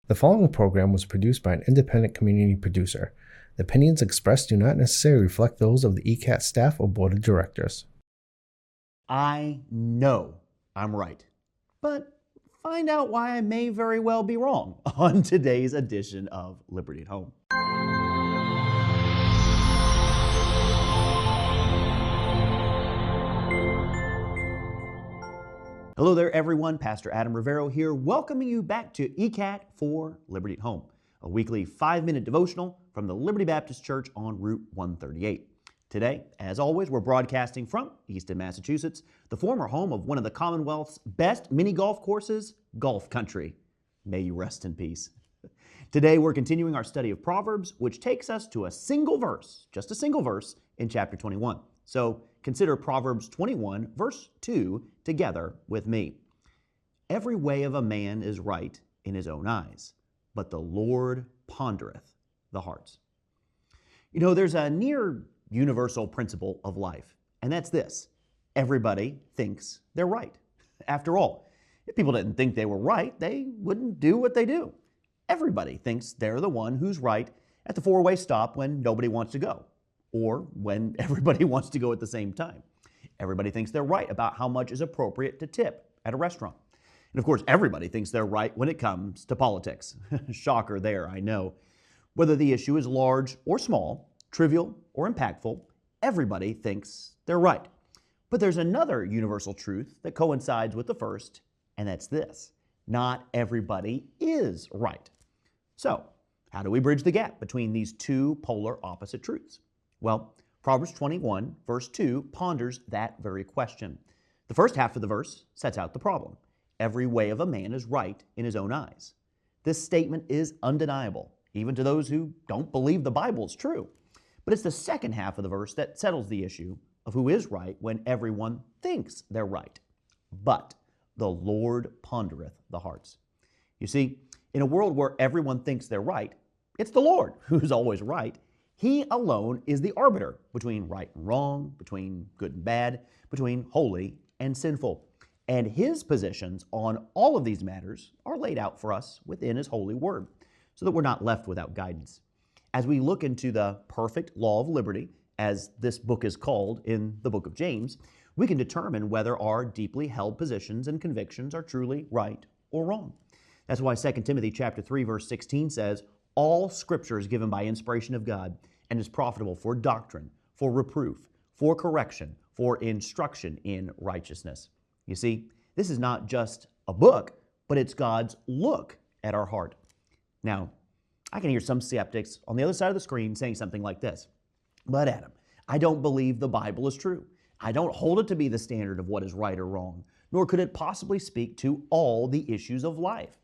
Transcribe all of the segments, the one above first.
The following program was produced by an independent community producer. The opinions expressed do not necessarily reflect those of the ECAT staff or board of directors. I know I'm right, but find out why I may very well be wrong on today's edition of Liberty at Home. Hello there, everyone. Pastor Adam Riveiro here, welcoming you back to ECAT for Liberty at Home, a weekly 5-minute devotional from the Liberty Baptist Church on Route 138. Today, as always, we're broadcasting from Easton, Massachusetts, the former home of one of the Commonwealth's best mini golf courses, Golf Country. May you rest in peace. Today, we're continuing our study of Proverbs, which takes us to a single verse, just a single verse, in chapter 21. So consider Proverbs 21, verse 2, together with me. Every way of a man is right in his own eyes, but the Lord pondereth the hearts. You know, there's a near universal principle of life, and that's this: everybody thinks they're right. After all, if people didn't think they were right, they wouldn't do what they do. Everybody thinks they're the one who's right at the four-way stop when nobody wants to go, or when everybody wants to go at the same time. Everybody thinks they're right about how much is appropriate to tip at a restaurant. And of course, everybody thinks they're right when it comes to politics. Shocker there, I know. Whether the issue is large or small, trivial or impactful, everybody thinks they're right. But there's another universal truth that coincides with the first, and that's this: not everybody is right. So, how do we bridge the gap between these two polar opposite truths? Well, Proverbs 21, verse 2 ponders that very question. The first half of the verse sets out the problem. Every way of a man is right in his own eyes. This statement is undeniable, even to those who don't believe the Bible is true. But it's the second half of the verse that settles the issue of who is right when everyone thinks they're right. But the Lord pondereth the hearts. You see, in a world where everyone thinks they're right, it's the Lord who's always right. He alone is the arbiter between right and wrong, between good and bad, between holy and sinful. And His positions on all of these matters are laid out for us within His holy word, so that we're not left without guidance. As we look into the perfect law of liberty, as this book is called in the book of James, we can determine whether our deeply held positions and convictions are truly right or wrong. That's why 2 Timothy chapter 3, verse 16 says, all Scripture is given by inspiration of God and is profitable for doctrine, for reproof, for correction, for instruction in righteousness. You see, this is not just a book, but it's God's look at our heart. Now, I can hear some skeptics on the other side of the screen saying something like this: but Adam, I don't believe the Bible is true. I don't hold it to be the standard of what is right or wrong, nor could it possibly speak to all the issues of life.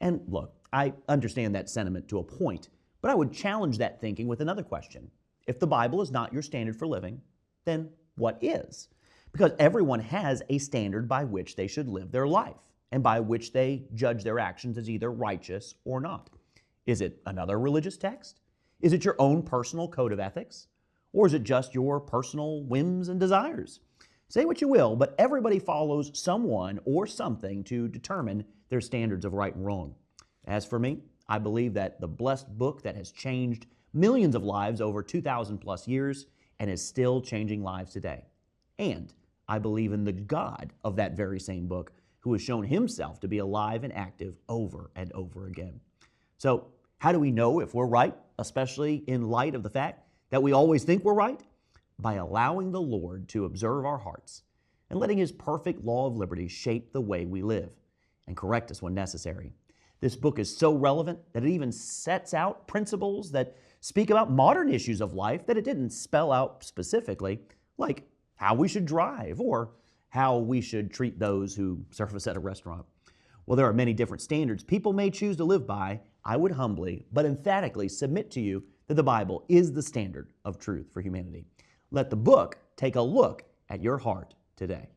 And look, I understand that sentiment to a point, but I would challenge that thinking with another question. If the Bible is not your standard for living, then what is? Because everyone has a standard by which they should live their life and by which they judge their actions as either righteous or not. Is it another religious text? Is it your own personal code of ethics? Or is it just your personal whims and desires? Say what you will, but everybody follows someone or something to determine their standards of right and wrong. As for me, I believe that the blessed book that has changed millions of lives over 2,000 plus years and is still changing lives today. And I believe in the God of that very same book, who has shown Himself to be alive and active over and over again. So, how do we know if we're right, especially in light of the fact that we always think we're right? By allowing the Lord to observe our hearts and letting His perfect law of liberty shape the way we live and correct us when necessary. This book is so relevant that it even sets out principles that speak about modern issues of life that it didn't spell out specifically, like how we should drive or how we should treat those who serve us at a restaurant. Well, there are many different standards people may choose to live by. I would humbly but emphatically submit to you that the Bible is the standard of truth for humanity. Let the book take a look at your heart today.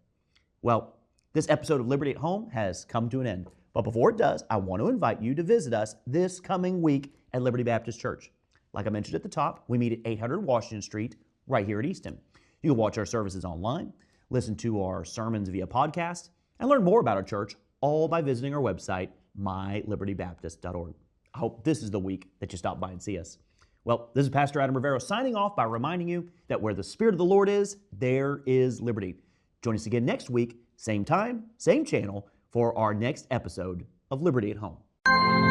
Well, this episode of Liberty at Home has come to an end. But before it does, I want to invite you to visit us this coming week at Liberty Baptist Church. Like I mentioned at the top, we meet at 800 Washington Street right here at Easton. You can watch our services online, listen to our sermons via podcast, and learn more about our church, all by visiting our website, mylibertybaptist.org. I hope this is the week that you stop by and see us. Well, this is Pastor Adam Riveiro signing off by reminding you that where the Spirit of the Lord is, there is liberty. Join us again next week, same time, same channel, for our next episode of Liberty at Home.